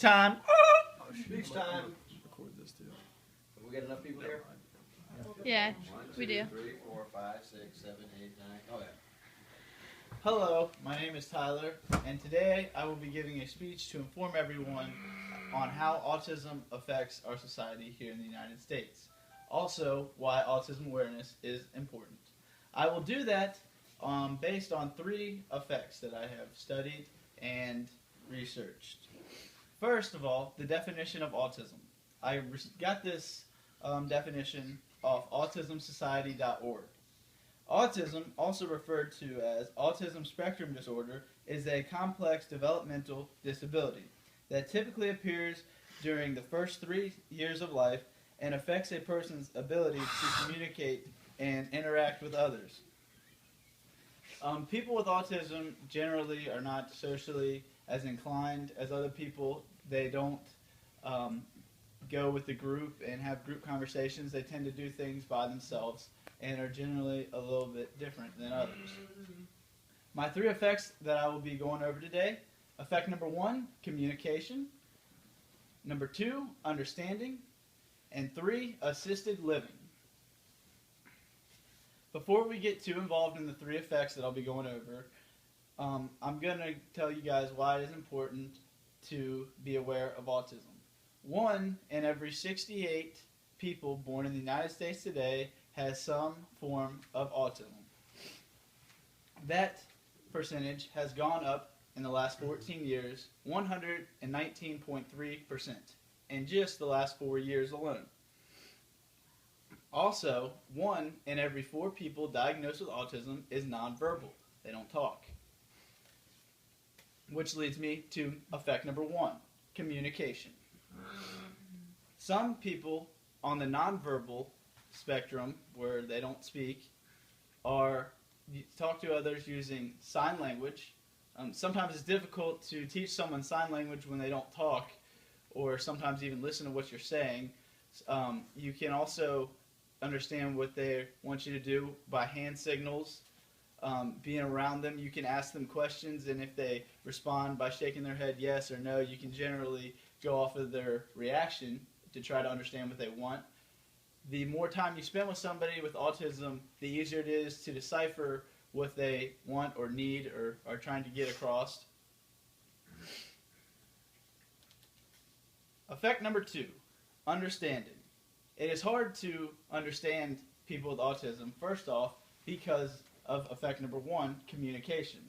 Time. Speech time. Record this too. Have we got enough people here? Yeah, 1, 2, we do. 3, 4, 5, 6, 7, 8, 9. Oh yeah. Hello, my name is Tyler, and today I will be giving a speech to inform everyone on how autism affects our society here in the United States. Also, why autism awareness is important. I will do that based on 3 effects that I have studied and researched. First of all, the definition of autism. I got this definition off autismsociety.org. Autism, also referred to as autism spectrum disorder, is a complex developmental disability that typically appears during the first 3 years of life and affects a person's ability to communicate and interact with others. People with autism generally are not socially as inclined as other people. They don't go with the group and have group conversations. They tend to do things by themselves and are generally a little bit different than others. My 3 effects that I will be going over today: effect number 1, communication; number 2, understanding; and 3, assisted living. Before we get too involved in the 3 effects that I'll be going over, I'm going to tell you guys why it is important to be aware of autism. 1 in every 68 people born in the United States today has some form of autism. That percentage has gone up in the last 14 years, 119.3%, in just the last 4 years alone. Also, 1 in every 4 people diagnosed with autism is nonverbal. They don't talk. Which leads me to effect number 1, communication. Some people on the nonverbal spectrum, where they don't speak, talk to others using sign language. Sometimes it's difficult to teach someone sign language when they don't talk, or sometimes even listen to what you're saying. You can also understand what they want you to do by hand signals. Being around them, you can ask them questions, and if they respond by shaking their head yes or no, you can generally go off of their reaction to try to understand what they want. The more time you spend with somebody with autism, the easier it is to decipher what they want or need or are trying to get across. Effect number 2, understanding. It is hard to understand people with autism, first off, because of effect number 1, communication.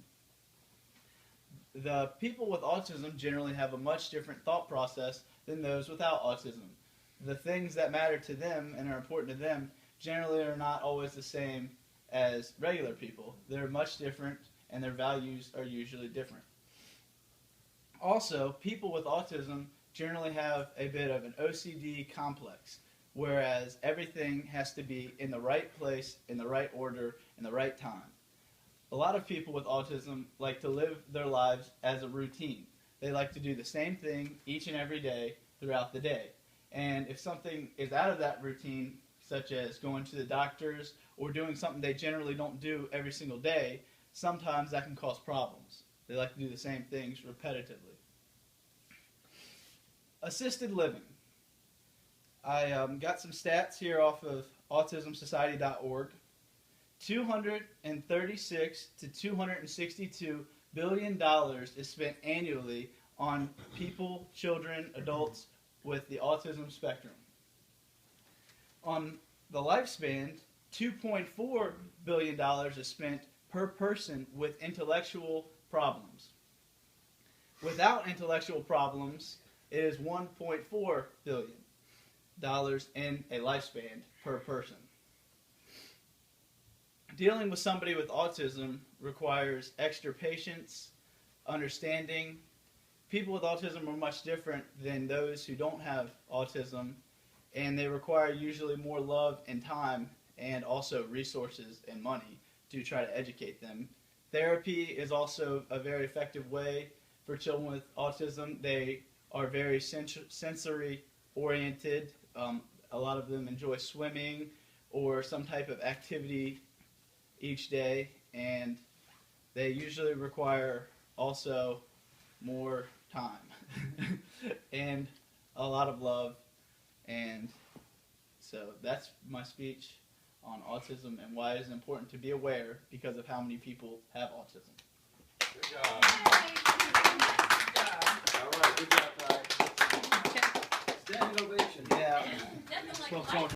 The people with autism generally have a much different thought process than those without autism. The things that matter to them and are important to them generally are not always the same as regular people. They're much different, and their values are usually different. Also, people with autism generally have a bit of an OCD complex, whereas everything has to be in the right place, in the right order, in the right time. A lot of people with autism like to live their lives as a routine. They like to do the same thing each and every day throughout the day. And if something is out of that routine, such as going to the doctors or doing something they generally don't do every single day, sometimes that can cause problems. They like to do the same things repetitively. Assisted living. I got some stats here off of autismsociety.org. $236 to $262 billion is spent annually on people, children, adults with the autism spectrum. On the lifespan, $2.4 billion is spent per person with intellectual problems. Without intellectual problems, it is $1.4 billion in a lifespan per person. Dealing with somebody with autism requires extra patience, understanding. People with autism are much different than those who don't have autism, and they require usually more love and time, and also resources and money to try to educate them. Therapy is also a very effective way for children with autism. They are very sensory oriented. A lot of them enjoy swimming or some type of activity each day, and they usually require also more time. and a lot of love. And so that's my speech on autism and why it is important to be aware because of how many people have autism. Good job. All right, good job, Ty. Standing ovation. Yeah. Nothing like